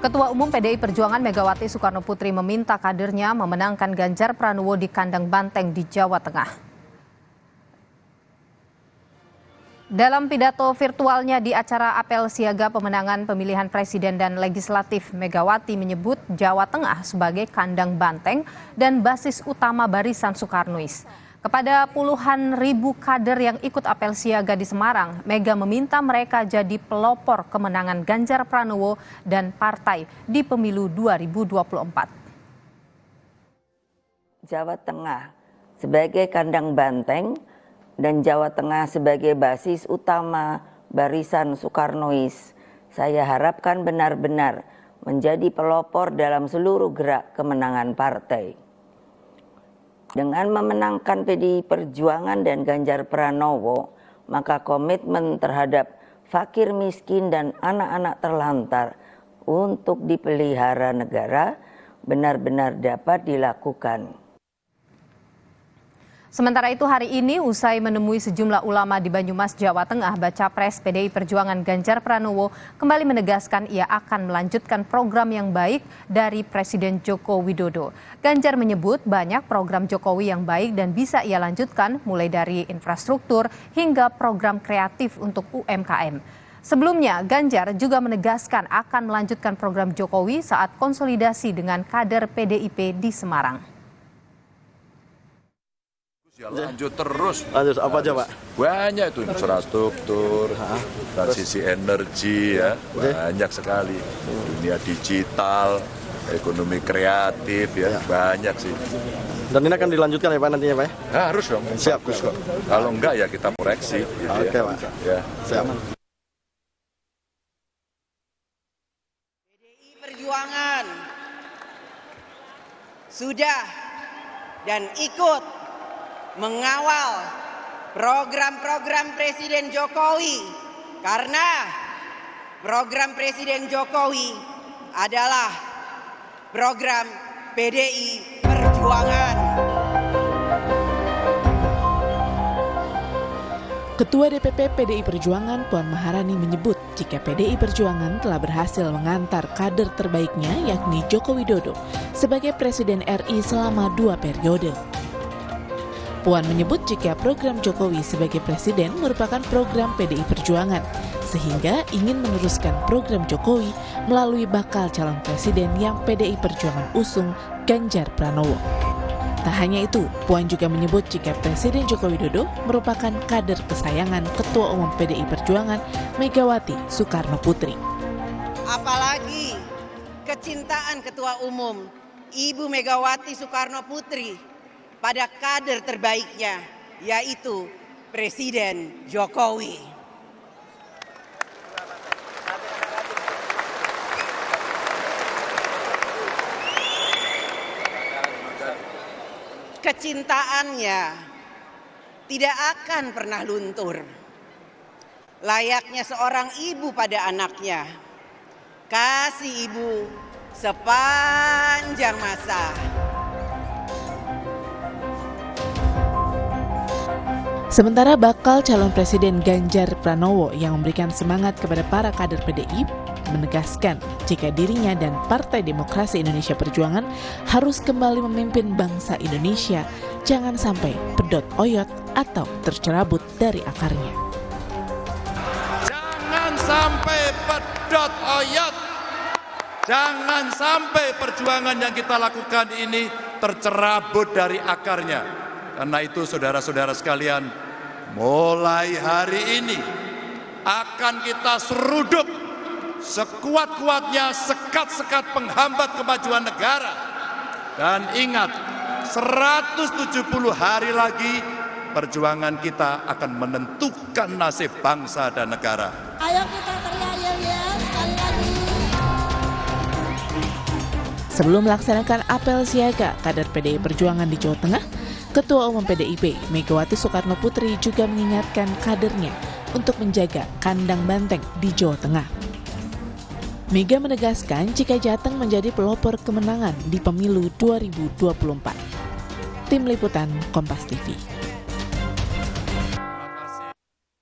Ketua Umum PDI Perjuangan Megawati Soekarnoputri meminta kadernya memenangkan Ganjar Pranowo di kandang banteng di Jawa Tengah. Dalam pidato virtualnya di acara apel siaga pemenangan pemilihan presiden dan legislatif, Megawati menyebut Jawa Tengah sebagai kandang banteng dan basis utama barisan Soekarnois. Kepada puluhan ribu kader yang ikut apel siaga di Semarang, Mega meminta mereka jadi pelopor kemenangan Ganjar Pranowo dan partai di pemilu 2024. Jawa Tengah sebagai kandang banteng dan Jawa Tengah sebagai basis utama barisan Soekarnois, saya harapkan benar-benar menjadi pelopor dalam seluruh gerak kemenangan partai. Dengan memenangkan PDI Perjuangan dan Ganjar Pranowo, maka komitmen terhadap fakir miskin dan anak-anak terlantar untuk dipelihara negara benar-benar dapat dilakukan. Sementara itu hari ini usai menemui sejumlah ulama di Banyumas, Jawa Tengah, Baca Pres PDI Perjuangan Ganjar Pranowo kembali menegaskan ia akan melanjutkan program yang baik dari Presiden Joko Widodo. Ganjar menyebut banyak program Jokowi yang baik dan bisa ia lanjutkan mulai dari infrastruktur hingga program kreatif untuk UMKM. Sebelumnya, Ganjar juga menegaskan akan melanjutkan program Jokowi saat konsolidasi dengan kader PDIP di Semarang. Ya lanjut terus. Lanjut apa aja Pak? Banyak itu infrastruktur, transisi energi ya, banyak sekali. Dunia digital, ekonomi kreatif ya, banyak sih. Dan ini akan dilanjutkan ya Pak nantinya Pak ya? Harus dong. Siap. Kalau enggak ya kita koreksi. Gitu Oke ya. Pak. Ya. Siap. PDI Perjuangan sudah dan ikut mengawal program-program Presiden Jokowi karena program Presiden Jokowi adalah program PDI Perjuangan. Ketua DPP PDI Perjuangan Puan Maharani menyebut jika PDI Perjuangan telah berhasil mengantar kader terbaiknya yakni Joko Widodo sebagai Presiden RI selama 2 periode. Puan menyebut jika program Jokowi sebagai presiden merupakan program PDI Perjuangan, sehingga ingin meneruskan program Jokowi melalui bakal calon presiden yang PDI Perjuangan usung, Ganjar Pranowo. Tak hanya itu, Puan juga menyebut jika Presiden Joko Widodo merupakan kader kesayangan Ketua Umum PDI Perjuangan Megawati Soekarnoputri. Apalagi kecintaan Ketua Umum Ibu Megawati Soekarnoputri pada kader terbaiknya, yaitu Presiden Jokowi. Kecintaannya tidak akan pernah luntur. Layaknya seorang ibu pada anaknya, kasih ibu sepanjang masa. Sementara bakal calon presiden Ganjar Pranowo yang memberikan semangat kepada para kader PDI menegaskan jika dirinya dan Partai Demokrasi Indonesia Perjuangan harus kembali memimpin bangsa Indonesia, jangan sampai pedot oyot atau tercerabut dari akarnya. Jangan sampai pedot oyot. Jangan sampai perjuangan yang kita lakukan ini tercerabut dari akarnya. Karena itu saudara-saudara sekalian, mulai hari ini akan kita seruduk sekuat-kuatnya sekat-sekat penghambat kemajuan negara. Dan ingat, 170 hari lagi perjuangan kita akan menentukan nasib bangsa dan negara. Ayo kita teriak ya, sekali lagi. Sebelum melaksanakan apel siaga kader PDI Perjuangan di Jawa Tengah, Ketua Umum PDIP Megawati Soekarnoputri juga mengingatkan kadernya untuk menjaga kandang banteng di Jawa Tengah. Mega menegaskan jika Jateng menjadi pelopor kemenangan di pemilu 2024. Tim Liputan Kompas TV.